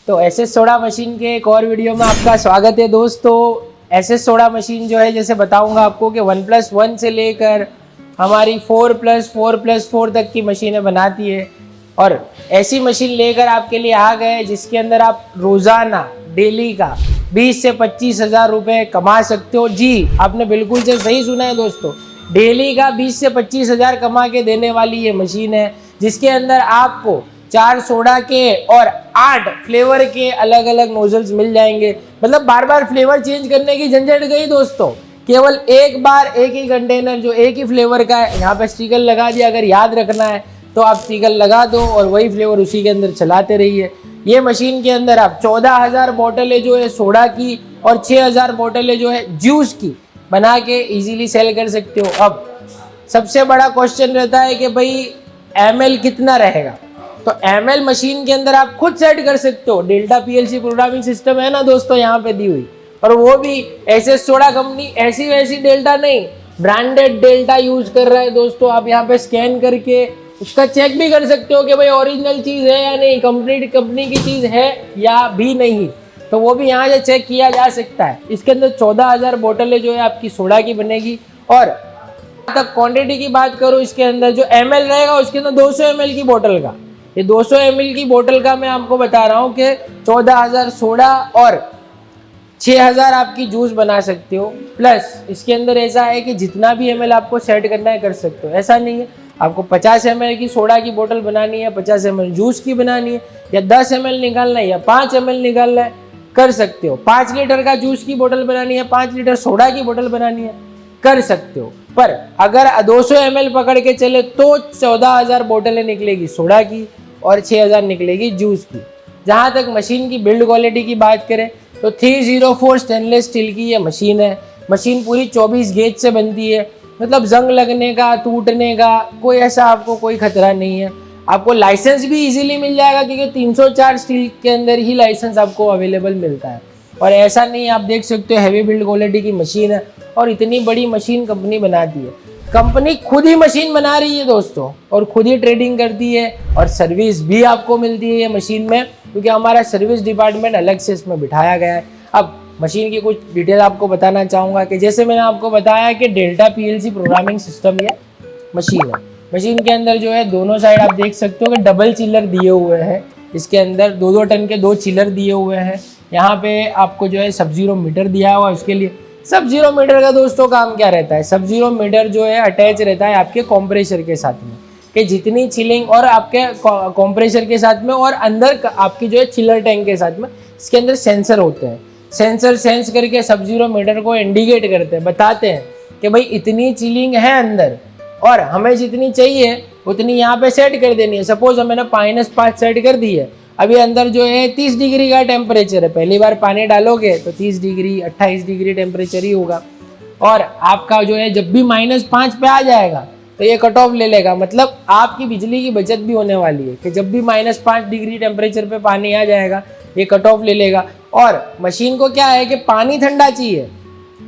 तो SS soda machine के एक और वीडियो में आपका स्वागत है दोस्तों। एसएस सोडा मशीन जो है जैसे बताऊंगा आपको कि 1+1 से लेकर हमारी 4+4+4 तक की मशीनें बनाती है। और ऐसी मशीन लेकर आपके लिए आ गए जिसके अंदर आप रोज़ाना डेली का 20 से 25 हज़ार रुपये कमा सकते हो। जी आपने बिल्कुल से सही सुना है दोस्तों, डेली का 20 से 25 हज़ार कमा के देने वाली ये मशीन है, जिसके अंदर आपको 4 सोडा के और 8 फ्लेवर के अलग अलग नोजल्स मिल जाएंगे। मतलब बार बार फ्लेवर चेंज करने की झंझट गई दोस्तों। केवल एक बार एक ही कंटेनर जो एक ही फ्लेवर का है, यहाँ पे स्टिकर लगा दिया। अगर याद रखना है तो आप स्टिकर लगा दो और वही फ्लेवर उसी के अंदर चलाते रहिए। ये मशीन के अंदर आप 14,000 बोतलें जो है सोडा की और 6,000 बोतलें जो है जूस की बना के इजीली सेल कर सकते हो। अब सबसे बड़ा क्वेश्चन रहता है कि भाई ml कितना रहेगा, तो ml मशीन के अंदर आप खुद सेट कर सकते हो। डेल्टा PLC प्रोग्रामिंग सिस्टम है ना दोस्तों यहाँ पे दी हुई, और वो भी एसएस सोडा कंपनी ऐसी वैसी डेल्टा नहीं, ब्रांडेड डेल्टा यूज कर रहा है दोस्तों। आप यहाँ पे स्कैन करके उसका चेक भी कर सकते हो कि भाई ओरिजिनल चीज़ है या नहीं, कंपनी की चीज़ है या भी नहीं, तो वो भी यहाँ से चेक किया जा सकता है। इसके अंदर 14,000 बोतलें जो है आपकी सोडा की बनेगी। और तक क्वांटिटी की बात करूँ, इसके अंदर जो ml रहेगा उसके अंदर 200 ml की बोतल का, ये 200 ml की बोतल का मैं आपको बता रहा हूँ कि 14,000 सोडा और 6,000 आपकी जूस बना सकते हो। प्लस इसके अंदर ऐसा है कि जितना भी ml आपको सेट करना है कर सकते हो। ऐसा नहीं है आपको 50 ml की सोडा की बोतल बनानी है, 50 ml जूस की बनानी है, या 10 ml निकालना है या 5 ml निकालना है, कर सकते हो। 5 लीटर का जूस की बोतल बनानी है, 5 लीटर सोडा की बोतल बनानी है, कर सकते हो। पर अगर 200 ml पकड़ के चले तो 14,000 बोतलें निकलेगी सोडा की और 6,000 निकलेगी जूस की। जहाँ तक मशीन की बिल्ड क्वालिटी की बात करें तो 304 स्टेनलेस स्टील की ये मशीन है। मशीन पूरी 24 गेज से बनती है, मतलब जंग लगने का, टूटने का कोई ऐसा आपको कोई खतरा नहीं है। आपको लाइसेंस भी इजीली मिल जाएगा क्योंकि 304 स्टील के अंदर ही लाइसेंस आपको अवेलेबल मिलता है। और ऐसा नहीं, आप देख सकते हो हैवी बिल्ड क्वालिटी की मशीन है और इतनी बड़ी मशीन कंपनी बनाती है। कंपनी खुद ही मशीन बना रही है दोस्तों और खुद ही ट्रेडिंग करती है, और सर्विस भी आपको मिलती है ये मशीन में, क्योंकि हमारा सर्विस डिपार्टमेंट अलग से इसमें बिठाया गया है। अब मशीन की कुछ डिटेल आपको बताना चाहूँगा कि जैसे मैंने आपको बताया कि डेल्टा PLC प्रोग्रामिंग सिस्टम ये मशीन है। मशीन के अंदर जो है दोनों साइड आप देख सकते हो कि डबल चिलर दिए हुए हैं। इसके अंदर 2-2 टन के 2 चिलर दिए हुए हैं। यहाँ पे आपको जो है सब जीरो मीटर दिया हुआ है। उसके लिए सब जीरो मीटर का दोस्तों काम क्या रहता है, सब जीरो मीटर जो है अटैच रहता है आपके कंप्रेसर के साथ में, कि जितनी चिलिंग और आपके कंप्रेसर के साथ में और अंदर आपकी जो है चिलर टैंक के साथ में इसके अंदर सेंसर होते हैं। सेंसर सेंस करके सब जीरो मीटर को इंडिकेट करते हैं, बताते हैं कि भाई इतनी चिलिंग है अंदर और हमें जितनी चाहिए उतनी यहाँ पे सेट कर देनी है। सपोज मैंने -5 सेट कर दी है, अभी अंदर जो है 30 डिग्री का टेम्परेचर है। पहली बार पानी डालोगे तो 30 डिग्री 28 डिग्री टेम्परेचर ही होगा, और आपका जो है जब भी -5 पे आ जाएगा तो ये कट ऑफ ले लेगा। मतलब आपकी बिजली की बचत भी होने वाली है कि जब भी -5 डिग्री टेम्परेचर पे पानी आ जाएगा ये कट ऑफ ले लेगा। और मशीन को क्या है कि पानी ठंडा चाहिए।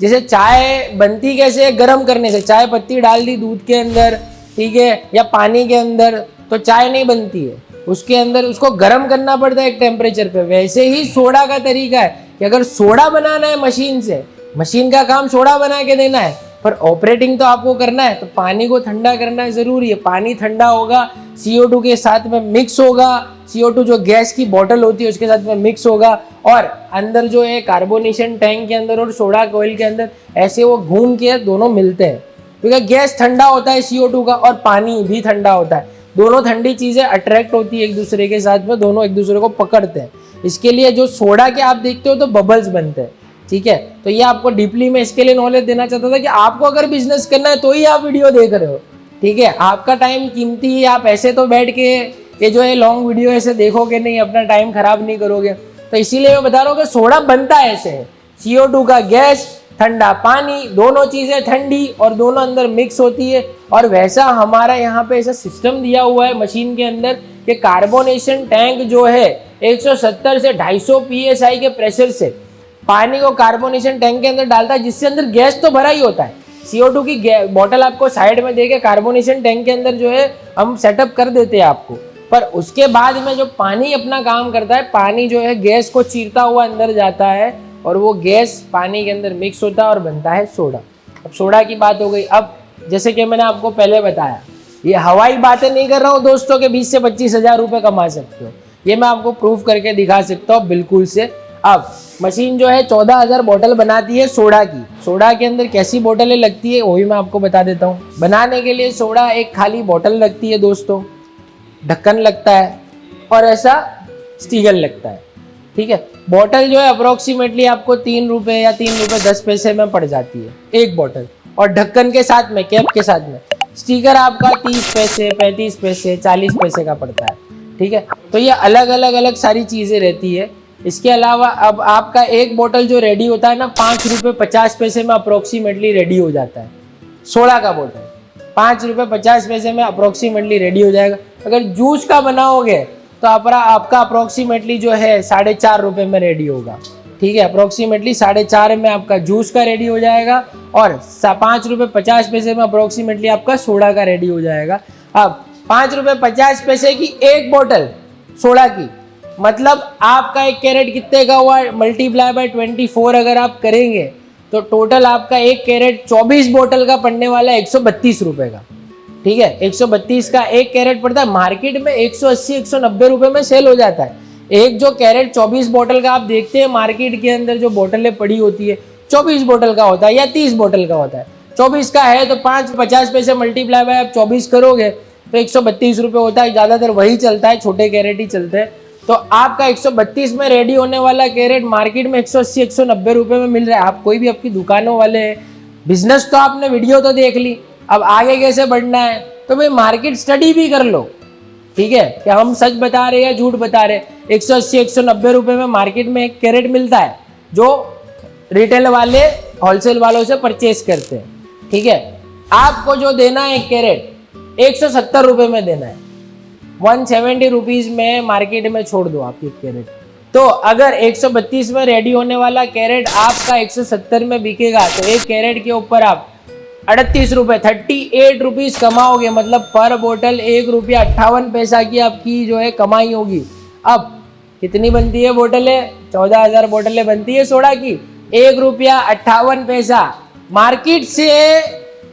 जैसे चाय बनती कैसे है, गर्म करने से, चाय पत्ती डाल दी दूध के अंदर, ठीक है, या पानी के अंदर, तो चाय नहीं बनती है, उसके अंदर उसको गर्म करना पड़ता है एक टेम्परेचर पे। वैसे ही सोडा का तरीका है कि अगर सोडा बनाना है मशीन से, मशीन का काम सोडा बना के देना है, पर ऑपरेटिंग तो आपको करना है, तो पानी को ठंडा करना जरूरी है। पानी ठंडा होगा, CO2 के साथ में मिक्स होगा, CO2 जो गैस की बोतल होती है उसके साथ में मिक्स होगा, और अंदर जो है कार्बोनेशन टैंक के अंदर और सोडा कोयल के अंदर ऐसे वो घूम के दोनों मिलते हैं, क्योंकि गैस ठंडा होता है CO2 का और पानी भी ठंडा होता है। दोनों ठंडी चीज़ें अट्रैक्ट होती है एक दूसरे के साथ में, दोनों एक दूसरे को पकड़ते हैं। इसके लिए जो सोडा के आप देखते हो तो बबल्स बनते हैं, ठीक है। तो ये आपको डीपली में इसके लिए नॉलेज देना चाहता था कि आपको अगर बिजनेस करना है तो ही आप वीडियो देख रहे हो, ठीक है। आपका टाइम कीमती है, आप ऐसे तो बैठ के ये जो है लॉन्ग वीडियो ऐसे देखोगे नहीं, अपना टाइम खराब नहीं करोगे। तो इसीलिए मैं बता रहा हूँ कि सोडा बनता है ऐसे, CO2 का गैस, ठंडा पानी, दोनों चीज़ें ठंडी और दोनों अंदर मिक्स होती है। और वैसा हमारा यहाँ पे ऐसा सिस्टम दिया हुआ है मशीन के अंदर कि कार्बोनेशन टैंक जो है 170 से 250 PSI के प्रेशर से पानी को कार्बोनेशन टैंक के अंदर डालता है, जिससे अंदर गैस तो भरा ही होता है। CO2 की बोतल आपको साइड में देके कार्बोनेशन टैंक के अंदर जो है हम सेटअप कर देते हैं आपको, पर उसके बाद में जो पानी अपना काम करता है, पानी जो है गैस को चीरता हुआ अंदर जाता है और वो गैस पानी के अंदर मिक्स होता है और बनता है सोडा। अब सोडा की बात हो गई। अब जैसे कि मैंने आपको पहले बताया, ये हवाई बातें नहीं कर रहा हूँ दोस्तों के 20 से 25 हज़ार रुपये कमा सकते हो, ये मैं आपको प्रूफ करके दिखा सकता हूँ बिल्कुल से। अब मशीन जो है 14,000 बोतल बनाती है सोडा की। सोडा के अंदर कैसी बोतलें लगती है वो भी मैं आपको बता देता हूँ। बनाने के लिए सोडा एक खाली बोतल लगती है दोस्तों, ढक्कन लगता है और ऐसा स्टीकर लगता है, ठीक है। बोतल जो है अप्रोक्सीमेटली आपको 3 रुपये या 3 रुपये 10 पैसे में पड़ जाती है एक बोतल, और ढक्कन के साथ में, कैप के साथ में स्टीकर आपका 30 पैसे 35 पैसे 40 पैसे का पड़ता है, ठीक है। तो ये अलग अलग सारी चीज़ें रहती है। इसके अलावा अब आपका एक बोतल जो रेडी होता है ना 5 रुपये 50 पैसे में अप्रोक्सीमेटली रेडी हो जाता है। सोडा का बोतल 5 रुपये 50 पैसे में अप्रोक्सीमेटली रेडी हो जाएगा। अगर जूस का बनाओगे तो आपका अप्रोक्सीमेटली जो है 4.5 रुपये में रेडी होगा, ठीक है। अप्रोक्सीमेटली 4.5 में आपका जूस का रेडी हो जाएगा और 5 रुपये 50 पैसे में अप्रोक्सीमेटली आपका सोडा का रेडी हो जाएगा। अब 5 रुपये 50 पैसे की एक बोतल सोडा की, मतलब आपका एक कैरेट कितने का हुआ, मल्टीप्लाई बाय 24 अगर आप करेंगे तो टोटल आपका एक कैरेट 24 बोतल का पड़ने वाला है 132 रुपये का, ठीक है। 132 का एक कैरेट पड़ता है। मार्केट में 180-190 रुपये में सेल हो जाता है। एक जो कैरेट 24 बोतल का आप देखते हैं मार्केट के अंदर जो बोतलें पड़ी होती है 24 बोतल का होता है या 30 बोतल का होता है। 24 का है तो 5.50 पैसे मल्टीप्लाई बाय आप 24 करोगे तो 132 रुपये होता है। ज़्यादातर वही चलता है, छोटे कैरेट ही चलते हैं। तो आपका 132 में रेडी होने वाला कैरेट मार्केट में 180-190 रुपये में मिल रहा है। आप कोई भी आपकी दुकानों वाले हैं, बिजनेस तो आपने वीडियो तो देख ली, अब आगे कैसे बढ़ना है तो भाई मार्केट स्टडी भी कर लो, ठीक है। कि हम सच बता रहे हैं या झूठ बता रहे हैं। 180-190 रुपये में मार्केट में एक कैरेट मिलता है जो रिटेल वाले होलसेल वालों से परचेस करते हैं, ठीक है। आपको जो देना है एक कैरेट 170 रुपये में देना है, 170 रुपीज़ में मार्केट में छोड़ दो आप एक कैरेट। तो अगर 132 में रेडी होने वाला कैरेट आपका 170 में बिकेगा तो एक कैरेट के ऊपर आप 38 रुपये 38 रुपीज़ कमाओगे। मतलब पर बोतल 1 रुपया 58 पैसा की आपकी जो है कमाई होगी। अब कितनी बनती है बोतलें, 14,000 बोतलें बनती है सोडा की, 1 रुपया 58 पैसा। मार्केट से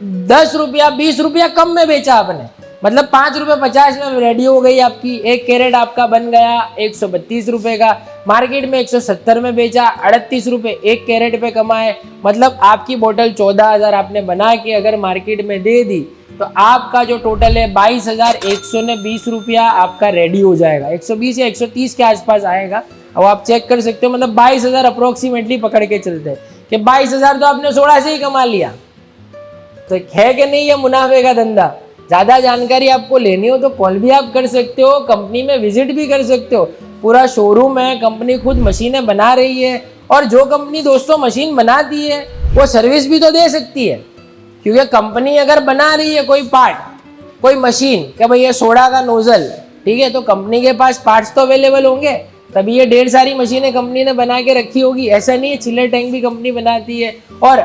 10 रुपया 20 रुपया कम में बेचा आपने, मतलब 5 रुपये 50 में रेडी हो गई आपकी। एक कैरेट आपका बन गया 132 रुपये का, मार्केट में 170 में बेचा, 38 रुपये एक कैरेट पे कमाए। मतलब आपकी बोतल 14,000 आपने बना के अगर मार्केट में दे दी तो आपका जो टोटल है 22,120 रुपया आपका रेडी हो जाएगा। 120 या 130 के आसपास आएगा। अब आप चेक कर सकते हो, मतलब 22,000 अप्रोक्सीमेटली पकड़ के चलते हैं कि 22,000 तो आपने सोडा से ही कमा लिया। तो है कि नहीं ये मुनाफे का धंधा। ज़्यादा जानकारी आपको लेनी हो तो कॉल भी आप कर सकते हो, कंपनी में विजिट भी कर सकते हो। पूरा शोरूम है, कंपनी खुद मशीनें बना रही है और जो कंपनी दोस्तों मशीन बनाती है वो सर्विस भी तो दे सकती है, क्योंकि कंपनी अगर बना रही है कोई पार्ट, कोई मशीन, कि भाई ये सोडा का नोजल, ठीक है, तो कंपनी के पास पार्ट्स तो अवेलेबल होंगे, तभी ये ढेर सारी मशीनें कंपनी ने बना के रखी होगी। ऐसा नहीं है, चिल्लर टैंक भी कंपनी बनाती है। और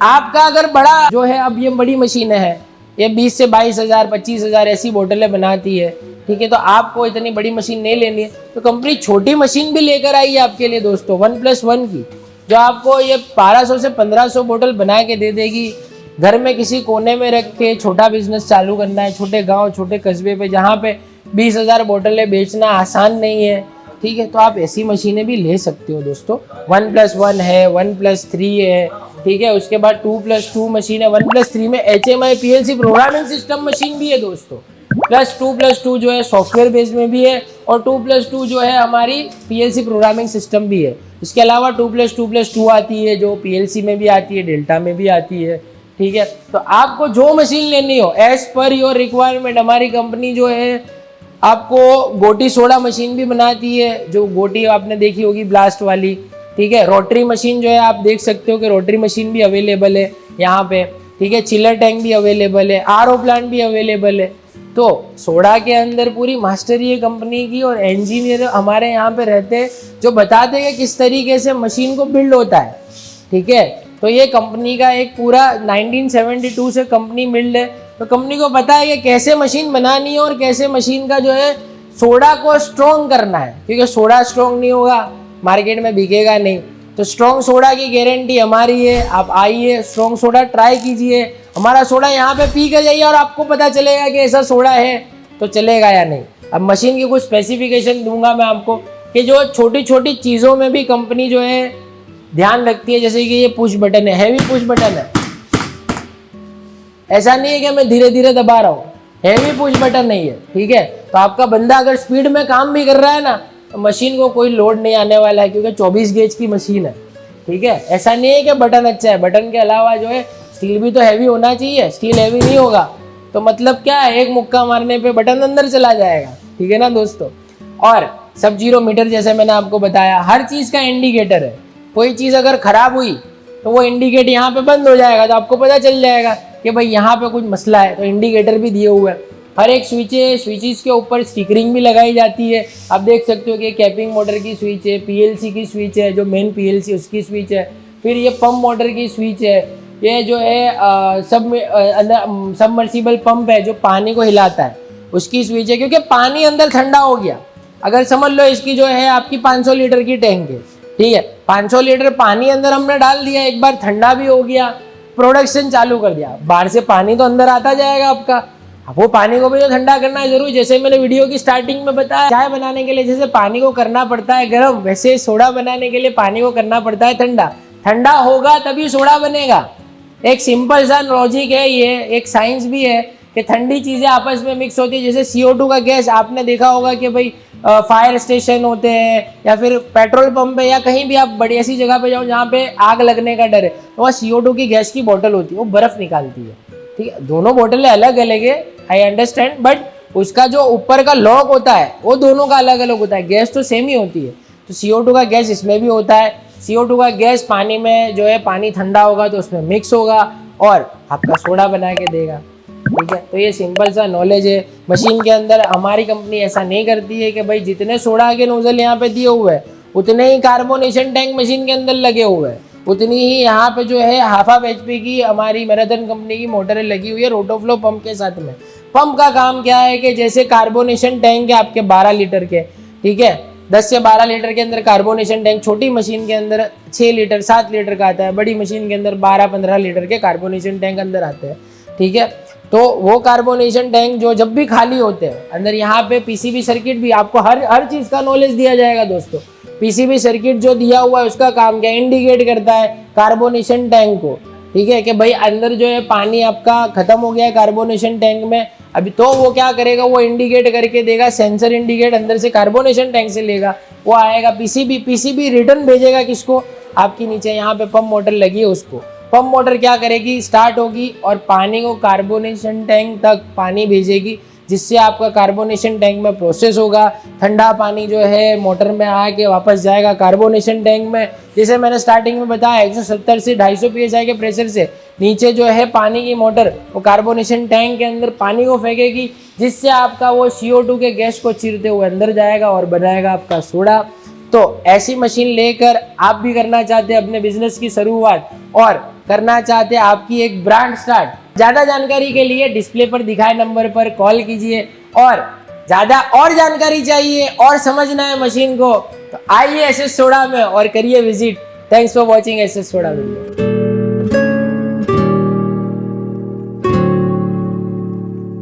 आपका अगर बड़ा जो है, अब ये बड़ी मशीनें हैं, ये 20 से 22,000 25,000 ऐसी बोतलें बनाती है, ठीक है। तो आपको इतनी बड़ी मशीन नहीं लेनी है तो कंपनी छोटी मशीन भी लेकर आई है आपके लिए दोस्तों, 1+1 की, जो आपको ये 1200 से 1500 बोतल बना के दे देगी। घर में किसी कोने में रख के छोटा बिजनेस चालू करना है, छोटे गांव छोटे कस्बे पे जहाँ पे 20,000 बोतलें बेचना आसान नहीं है, ठीक है, तो आप ऐसी मशीनें भी ले सकते हो दोस्तों। 1+1 है, 1+3 है, ठीक है। उसके बाद 2+2 मशीन है। 1+3 में HMI PLC programming system machine भी है दोस्तों, प्लस 2+2 जो है सॉफ्टवेयर बेस्ड में भी है और 2+2 जो है हमारी PLC प्रोग्रामिंग सिस्टम भी है। इसके अलावा 2+2+2 आती है जो PLC में भी आती है, डेल्टा में भी आती है, ठीक है। तो आपको जो मशीन लेनी हो एज पर योर रिक्वायरमेंट, हमारी कंपनी जो है आपको गोटी सोडा मशीन भी बनाती है, जो गोटी आपने देखी होगी ब्लास्ट वाली, ठीक है। रोटरी मशीन जो है आप देख सकते हो कि रोटरी मशीन भी अवेलेबल है यहाँ पे, ठीक है। चिलर टैंक भी अवेलेबल है, RO प्लांट भी अवेलेबल है। तो सोडा के अंदर पूरी मास्टरी है कंपनी की और इंजीनियर हमारे यहाँ पे रहते हैं जो बताते हैं कि किस तरीके से मशीन को बिल्ड होता है, ठीक है। तो ये कंपनी का एक पूरा 1972 से कंपनी बिल्ड है, तो कंपनी को पता है कि कैसे मशीन बनानी है और कैसे मशीन का जो है सोडा को स्ट्रॉन्ग करना है, क्योंकि सोडा स्ट्रॉन्ग नहीं होगा मार्केट में बिकेगा नहीं। तो स्ट्रॉन्ग सोडा की गारंटी हमारी है। आप आइए, स्ट्रॉन्ग सोडा ट्राई कीजिए, हमारा सोडा यहाँ पे पी के जाइए और आपको पता चलेगा कि ऐसा सोडा है तो चलेगा या नहीं। अब मशीन की कुछ स्पेसिफिकेशन दूंगा मैं आपको कि जो छोटी छोटी चीज़ों में भी कंपनी जो है ध्यान रखती है। जैसे कि ये पुश बटन है, हैवी पुश बटन है, ऐसा नहीं है कि मैं धीरे धीरे दबा रहा हूँ, हैवी पुश बटन नहीं है, ठीक है। तो आपका बंदा अगर स्पीड में काम भी कर रहा है ना तो मशीन को कोई लोड नहीं आने वाला है, क्योंकि 24 गेज की मशीन है, ठीक है। ऐसा नहीं है कि बटन अच्छा है, बटन के अलावा जो है स्टील भी तो हैवी होना चाहिए। स्टील हैवी नहीं होगा तो मतलब क्या है, एक मुक्का मारने पे बटन अंदर चला जाएगा, ठीक है ना दोस्तों। और सब जीरो मीटर जैसे मैंने आपको बताया, हर चीज़ का इंडिकेटर है। कोई चीज़ अगर खराब हुई तो वो इंडिकेटर यहाँ पे बंद हो जाएगा, तो आपको पता चल जाएगा कि भाई यहाँ पे कुछ मसला है। तो इंडिकेटर भी दिए हुए हैं, हर एक स्विचेस के ऊपर स्टिकरिंग भी लगाई जाती है। आप देख सकते हो कि कैपिंग मोटर की स्विच है, पीएलसी की स्विच है, जो मेन पीएलसी उसकी स्विच है, फिर ये पंप मोटर की स्विच है, ये जो है सबमर्सिबल पंप है जो पानी को हिलाता है उसकी स्विच है। क्योंकि पानी अंदर ठंडा हो गया, अगर समझ लो इसकी जो है आपकी 500 लीटर की टैंक है, ठीक है, 500 लीटर पानी अंदर हमने डाल दिया, एक बार ठंडा भी हो गया, प्रोडक्शन चालू कर दिया, बाहर से पानी तो अंदर आता जाएगा आपका। अब वो पानी को भी तो ठंडा करना है जरूर। जैसे मैंने वीडियो की स्टार्टिंग में बताया, चाय बनाने के लिए जैसे पानी को करना पड़ता है गर्म, वैसे सोडा बनाने के लिए पानी को करना पड़ता है ठंडा। ठंडा होगा तभी सोडा बनेगा। एक सिंपल सा लॉजिक है, ये एक साइंस भी है कि ठंडी चीज़ें आपस में मिक्स होती है। जैसे CO2 का गैस आपने देखा होगा कि भाई फायर स्टेशन होते हैं या फिर पेट्रोल पंप है या कहीं भी आप बड़ी ऐसी जगह पे जाओ जहाँ पे आग लगने का डर है, तो वहाँ CO2 की गैस की बोतल होती है, वो बर्फ़ निकालती है, ठीक है। दोनों बोतलें अलग अलग है, आई अंडरस्टैंड, बट उसका जो ऊपर का लॉक होता है वो दोनों का अलग अलग होता है, गैस तो सेम ही होती है। तो CO2 का गैस इसमें भी होता है। CO2 का गैस पानी में जो है, पानी ठंडा होगा तो उसमें मिक्स होगा और आपका सोडा बना के देगा, ठीक है। तो ये सिंपल सा नॉलेज है। मशीन के अंदर हमारी कंपनी ऐसा नहीं करती है कि भाई जितने सोडा के नोजल यहाँ पे दिए हुए हैं उतने ही कार्बोनेशन टैंक मशीन के अंदर लगे हुए हैं, उतनी ही यहाँ पे जो है 1/2 HP की हमारी मैराथन कंपनी की मोटरें लगी हुई है रोटोफ्लो पंप के साथ में। पंप का काम क्या है कि जैसे कार्बोनेशन टैंक है आपके 12 लीटर के, ठीक है, 10 से 12 लीटर के अंदर कार्बोनेशन टैंक, छोटी मशीन के अंदर 6 लीटर 7 लीटर का आता है, बड़ी मशीन के अंदर 12-15 लीटर के कार्बोनेशन टैंक अंदर आते हैं, ठीक है। तो वो कार्बोनेशन टैंक जो जब भी खाली होते हैं अंदर यहाँ पे PCB सर्किट भी, आपको हर चीज़ का नॉलेज दिया जाएगा दोस्तों। PCB सर्किट जो दिया हुआ है उसका काम क्या, इंडिकेट करता है कार्बोनेशन टैंक को, ठीक है, कि भाई अंदर जो है पानी आपका खत्म हो गया है कार्बोनेशन टैंक में अभी। तो वो क्या करेगा, वो इंडिकेट करके देगा, सेंसर इंडिकेट अंदर से कार्बोनेशन टैंक से लेगा, वो आएगा PCB रिटर्न भेजेगा किसको, आपकी नीचे यहाँ पे पंप मोटर लगी है उसको। पंप मोटर क्या करेगी, स्टार्ट होगी और पानी को कार्बोनेशन टैंक तक पानी भेजेगी, जिससे आपका कार्बोनेशन टैंक में प्रोसेस होगा। ठंडा पानी जो है मोटर में आके वापस जाएगा कार्बोनेशन टैंक में। जैसे मैंने स्टार्टिंग में बताया 170 से 250 PSI के प्रेशर से नीचे जो है पानी की मोटर वो कार्बोनेशन टैंक के अंदर पानी को फेंकेगी, जिससे आपका वो CO2 के गैस को चीरते हुए अंदर जाएगा और बनाएगा आपका सोडा। तो ऐसी मशीन लेकर आप भी करना चाहते हैं अपने बिजनेस की शुरुआत और करना चाहते हैं आपकी एक ब्रांड स्टार्ट, ज़्यादा जानकारी के लिए डिस्प्ले पर दिखाए नंबर पर कॉल कीजिए। और ज़्यादा और जानकारी चाहिए और समझना है मशीन को तो आइए SS सोडा में और करिए visit. Thanks for watching SS soda video.